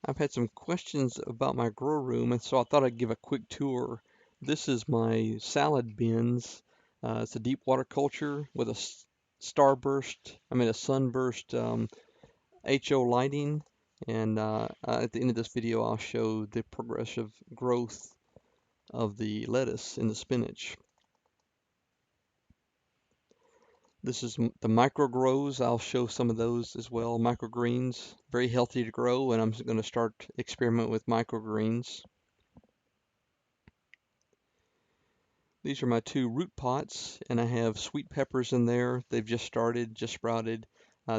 I've had some questions about my grow room, and so I thought I'd give a quick tour. This is my salad bins. It's a deep water culture with a a sunburst HO lighting. And at the end of this video, I'll show the progressive growth of the lettuce and the spinach. This is the micro grows. I'll show some of those as well. Microgreens, very healthy to grow, and I'm going to start experiment with microgreens. These are my two root pots, and I have sweet peppers in there. They've just started, just sprouted.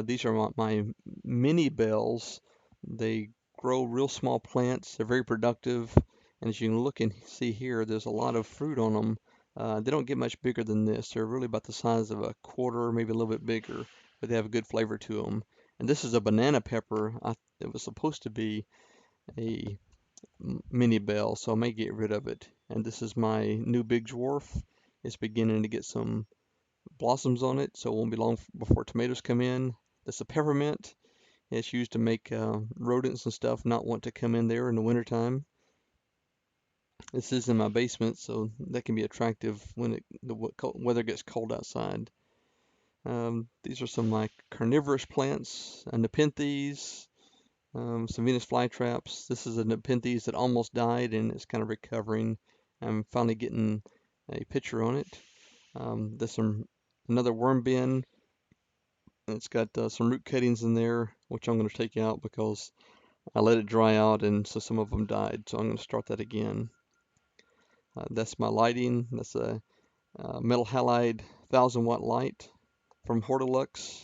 These are my mini bells. They grow real small plants. They're very productive, and as you can look and see here, there's a lot of fruit on them. They don't get much bigger than this. They're really about the size of a quarter, maybe a little bit bigger, but they have a good flavor to them. And this is a banana pepper. It was supposed to be a mini bell, so I may get rid of it. And this is my new big dwarf. It's beginning to get some blossoms on it, so it won't be long before tomatoes come in. That's a peppermint. It's used to make rodents and stuff not want to come in there in the wintertime. This is in my basement, so that can be attractive when the weather gets cold outside. These are some of my carnivorous plants, Nepenthes, some Venus flytraps. This is a Nepenthes that almost died and it's kind of recovering. I'm finally getting a picture on it. There's another worm bin. It's got some root cuttings in there, which I'm going to take out because I let it dry out and so some of them died. So I'm going to start that again. That's my lighting. That's a metal halide 1000-watt light from Hortilux.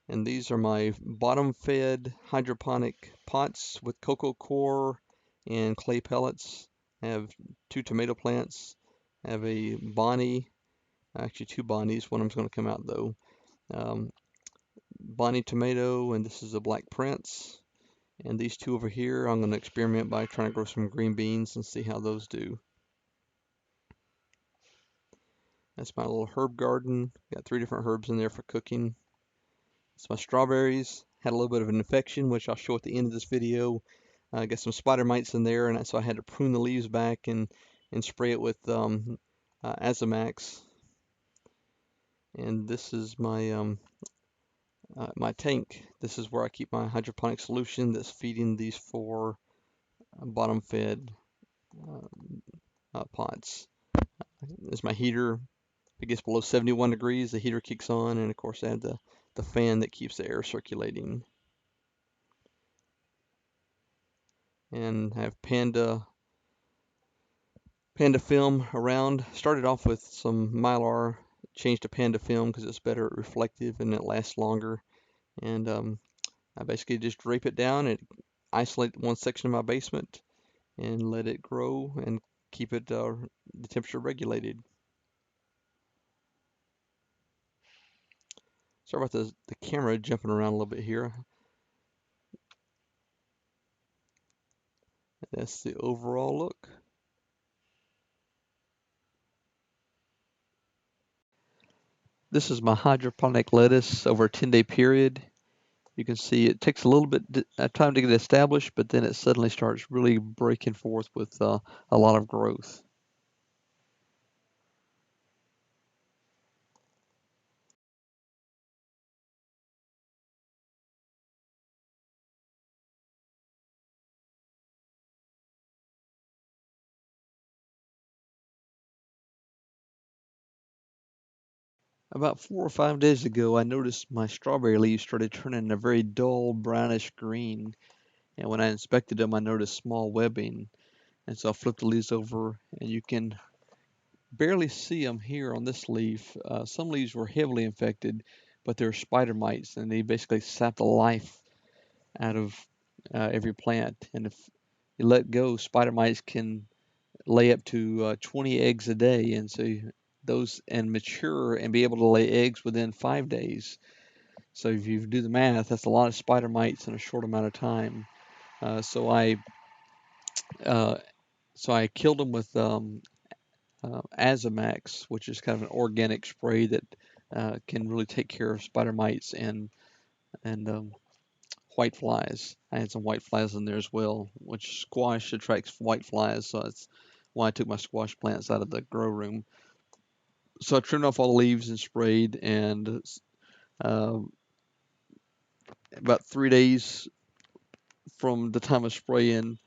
And these are my bottom fed hydroponic pots with cocoa coir and clay pellets. I have two tomato plants. I have a Bonnie, actually two Bonnies. One of them's going to come out though. Um, Bonnie tomato, and this is a Black Prince. And these two over here, I'm going to experiment by trying to grow some green beans and see how those do. That's my little herb garden. Got 3 different herbs in there for cooking. It's my strawberries. Had a little bit of an infection, which I'll show at the end of this video. I got some spider mites in there, and so I had to prune the leaves back and spray it with Azamax. And this is my tank. This is where I keep my hydroponic solution that's feeding these 4 bottom-fed pots. There's my heater. If it gets below 71 degrees, the heater kicks on, and of course I have the fan that keeps the air circulating. And I have Panda film around. Started off with some Mylar, changed to Panda film because it's better reflective and it lasts longer. And I basically just drape it down and isolate one section of my basement and let it grow and keep it the temperature regulated. Sorry about the camera jumping around a little bit here. That's the overall look. This is my hydroponic lettuce over a 10-day period. You can see it takes a little bit of time to get established, but then it suddenly starts really breaking forth with a lot of growth. About 4 or 5 days ago, I noticed my strawberry leaves started turning a very dull brownish green, and when I inspected them, I noticed small webbing. And so I flipped the leaves over, and you can barely see them here on this leaf. Some leaves were heavily infected, but they're spider mites, and they basically sap the life out of every plant. And if you let go, spider mites can lay up to 20 eggs a day, and so those and mature and be able to lay eggs within 5 days. So if you do the math, that's a lot of spider mites in a short amount of time. Uh, so I uh, so I killed them with Azamax, which is kind of an organic spray that can really take care of spider mites and white flies. I had some white flies in there as well, which squash attracts white flies, so that's why I took my squash plants out of the grow room. So I trimmed off all the leaves and sprayed, and uh, about 3 days from the time of spraying,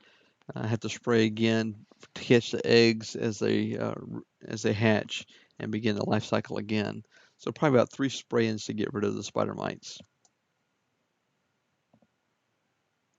I have to spray again to catch the eggs as they hatch and begin the life cycle again. So probably about 3 sprayings to get rid of the spider mites.